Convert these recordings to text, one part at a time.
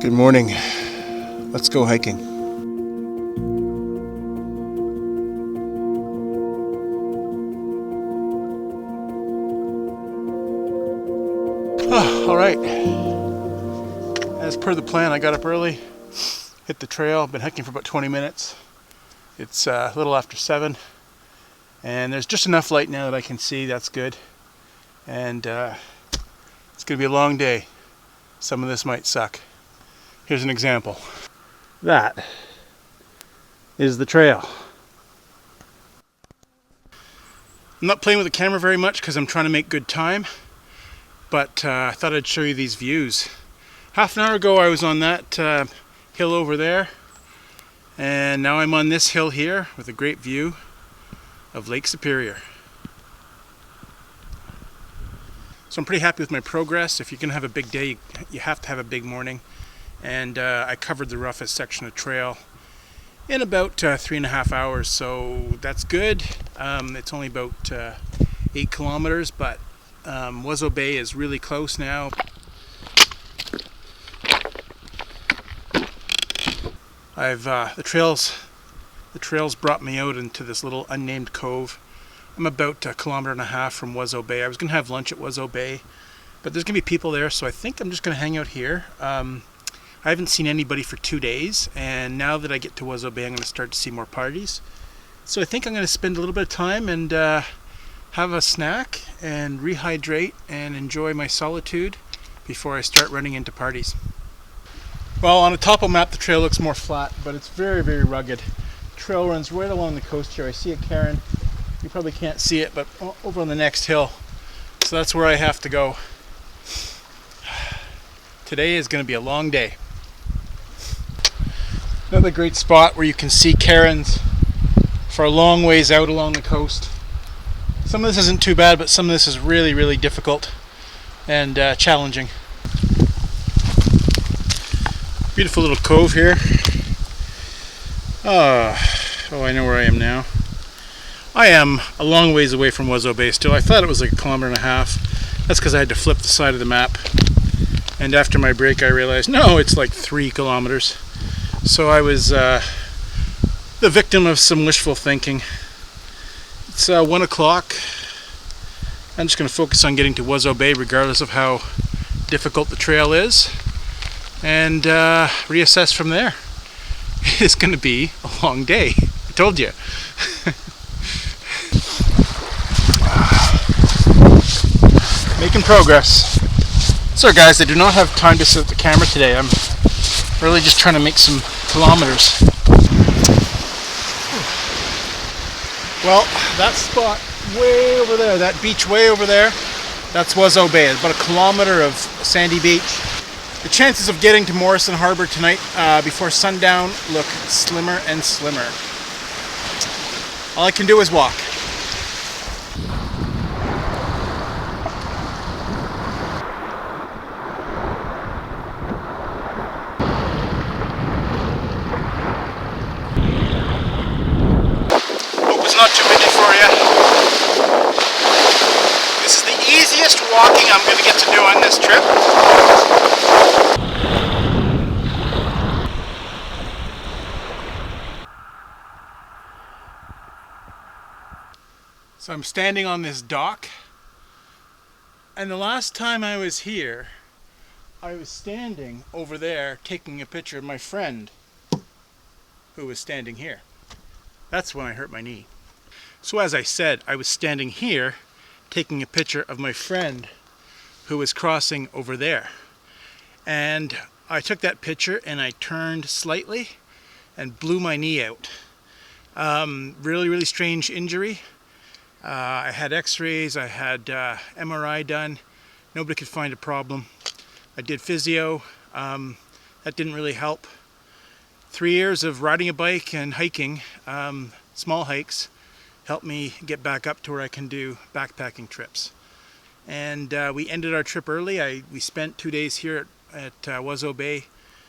Good morning. Let's go hiking. All right. As per the plan, I got up early, hit the trail. I've been hiking for about 20 minutes. It's a little after 7, and there's just enough light now that I can see. That's good. And it's going to be a long day. Some of this might suck. Here's an example. That is the trail. I'm not playing with the camera very much because I'm trying to make good time, but I thought I'd show you these views. Half an hour ago I was on that hill over there, and now I'm on this hill here with a great view of Lake Superior. So I'm pretty happy with my progress. If you're going to have a big day, you have to have a big morning. And I covered the roughest section of trail in about 3.5 hours, so that's good. It's only about 8 kilometers, but Wuzzo Bay is really close now. The trails brought me out into this little unnamed cove. I'm about 1.5 kilometers from Wuzzo Bay. I was going to have lunch at Wuzzo Bay, but there's going to be people there, so I think I'm just going to hang out here. I haven't seen anybody for 2 days, and now that I get to Wuzzo Bay, I'm going to start to see more parties. So I think I'm going to spend a little bit of time and have a snack and rehydrate and enjoy my solitude before I start running into parties. Well, on a topo map, the trail looks more flat, but it's very, very rugged. The trail runs right along the coast here. I see it, Karen. You probably can't see it, but over on the next hill. So that's where I have to go. Today is going to be a long day. Another great spot where you can see Cairns for a long ways out along the coast. Some of this isn't too bad, but some of this is really, really difficult and challenging. Beautiful little cove here. Oh, I know where I am now. I am a long ways away from Wuzzo Bay still. I thought it was like 1.5 kilometers. That's because I had to flip the side of the map. And after my break I realized, no, it's like 3 kilometers. So I was the victim of some wishful thinking. It's 1 o'clock. I'm just going to focus on getting to Wuzzo Bay regardless of how difficult the trail is, and reassess from there. It's going to be a long day. I told you. Making progress. So guys, I do not have time to set the camera today. I'm really just trying to make some kilometers. Well, that spot way over there, that beach way over there, that's Wuzzo Bay. It's about 1 kilometer of sandy beach. The chances of getting to Morrison Harbor tonight before sundown look slimmer and slimmer. All I can do is walk. Not too windy for you. This is the easiest walking I'm going to get to do on this trip. So I'm standing on this dock, and the last time I was here, I was standing over there taking a picture of my friend who was standing here. That's when I hurt my knee. So as I said, I was standing here taking a picture of my friend who was crossing over there. And I took that picture and I turned slightly and blew my knee out. Really, really strange injury. I had x-rays, I had MRI done. Nobody could find a problem. I did physio. That didn't really help. 3 years of riding a bike and hiking, small hikes, helped me get back up to where I can do backpacking trips. And we ended our trip early. We spent 2 days here at Wuzzo Bay.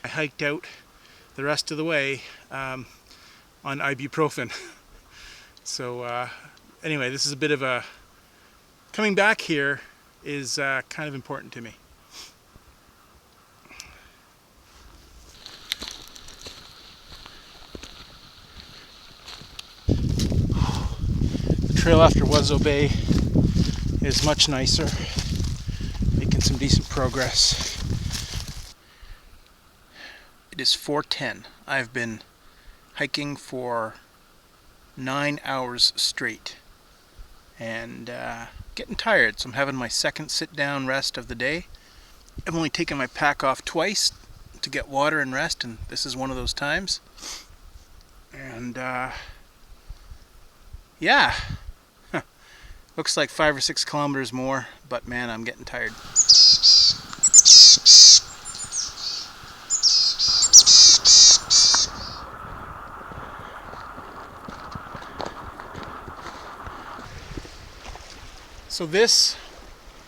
I hiked out the rest of the way on ibuprofen. So anyway, this is a bit of a... Coming back here is kind of important to me. trail after Wuzzo Bay is much nicer, making some decent progress. It is 4:10. I've been hiking for 9 hours straight and getting tired, so I'm having my second sit-down rest of the day. I've only taken my pack off twice to get water and rest, and this is one of those times. And yeah, looks like 5 or 6 kilometers more, but man, I'm getting tired. So this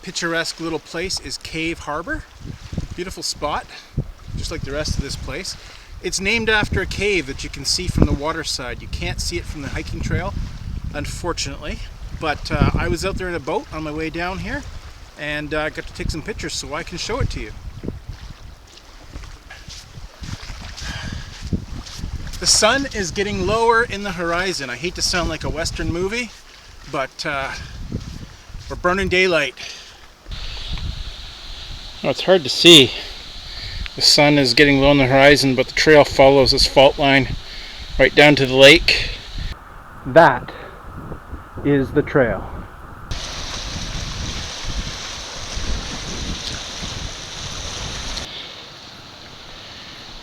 picturesque little place is Cave Harbor. Beautiful spot, just like the rest of this place. It's named after a cave that you can see from the water side. You can't see it from the hiking trail, unfortunately. But I was out there in a boat on my way down here and got to take some pictures so I can show it to you. The sun is getting lower in the horizon. I hate to sound like a Western movie, but we're burning daylight. Oh, it's hard to see. The sun is getting low on the horizon, but the trail follows this fault line right down to the lake. That is the trail.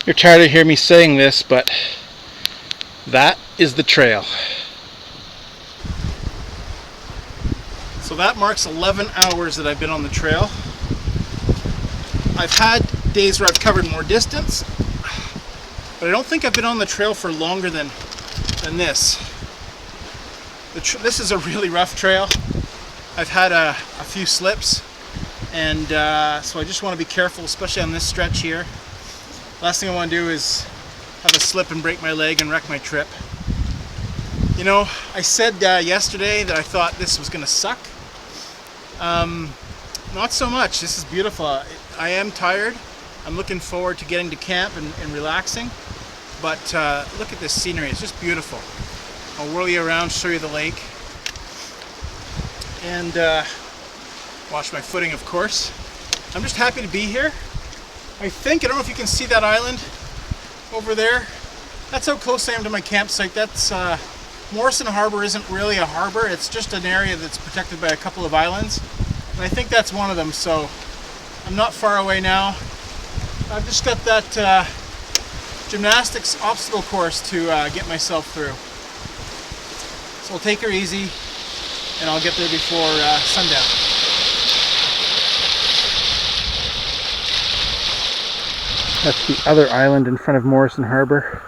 You're tired of hearing me saying this, but that is the trail. So that marks 11 hours that I've been on the trail. I've had days where I've covered more distance, but I don't think I've been on the trail for longer than this. This is a really rough trail. I've had a few slips, and so I just want to be careful, especially on this stretch here. Last thing I want to do is have a slip and break my leg and wreck my trip. You know, I said yesterday that I thought this was going to suck. Not so much. This is beautiful. I am tired. I'm looking forward to getting to camp and relaxing. But look at this scenery. It's just beautiful. I'll whirl you around, show you the lake. And watch my footing, of course. I'm just happy to be here. I don't know if you can see that island over there. That's how close I am to my campsite. That's Morrison Harbor isn't really a harbor. It's just an area that's protected by a couple of islands. And I think that's one of them, so I'm not far away now. I've just got that gymnastics obstacle course to get myself through. So I'll take her easy and I'll get there before sundown. That's the other island in front of Morrison Harbor.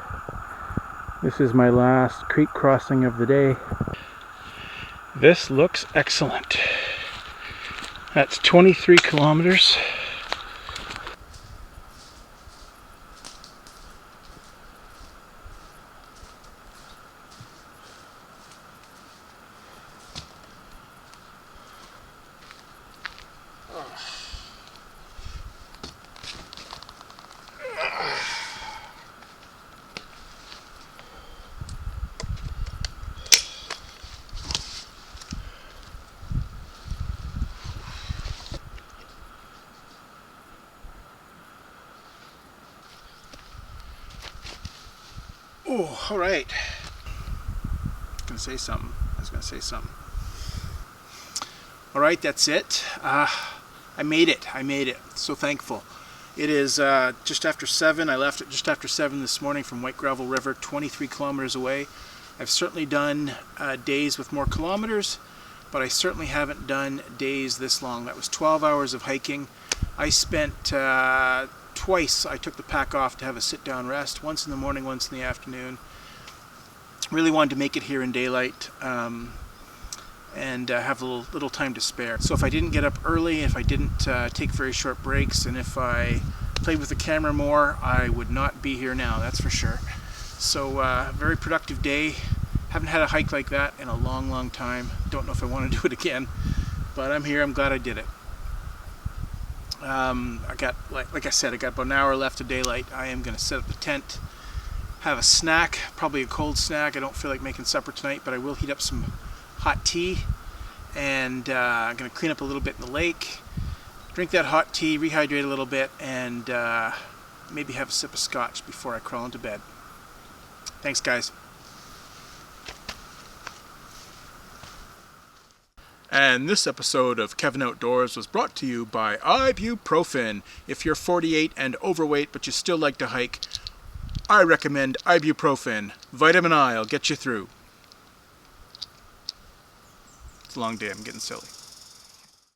This is my last creek crossing of the day. This looks excellent. That's 23 kilometers. Oh, all right. I was gonna say something. All right, that's it. I made it. So thankful. It is just after 7. I left at just after 7 this morning from White Gravel River, 23 kilometers away. I've certainly done days with more kilometers, but I certainly haven't done days this long. That was 12 hours of hiking. I spent twice. I took the pack off to have a sit-down rest, once in the morning, once in the afternoon. Really wanted to make it here in daylight and have a little time to spare. So if I didn't get up early, if I didn't take very short breaks, and if I played with the camera more, I would not be here now, that's for sure. So very productive day. Haven't had a hike like that in a long time. Don't know if I want to do it again, but I'm here. I'm glad I did it. I got, like I said, I got about an hour left of daylight. I am going to set up the tent, have a snack, probably a cold snack. I don't feel like making supper tonight, but I will heat up some hot tea, and I'm going to clean up a little bit in the lake, drink that hot tea, rehydrate a little bit, and maybe have a sip of scotch before I crawl into bed. Thanks, guys. And this episode of Kevin Outdoors was brought to you by ibuprofen. If you're 48 and overweight but you still like to hike, I recommend ibuprofen. Vitamin I will get you through. It's a long day, I'm getting silly.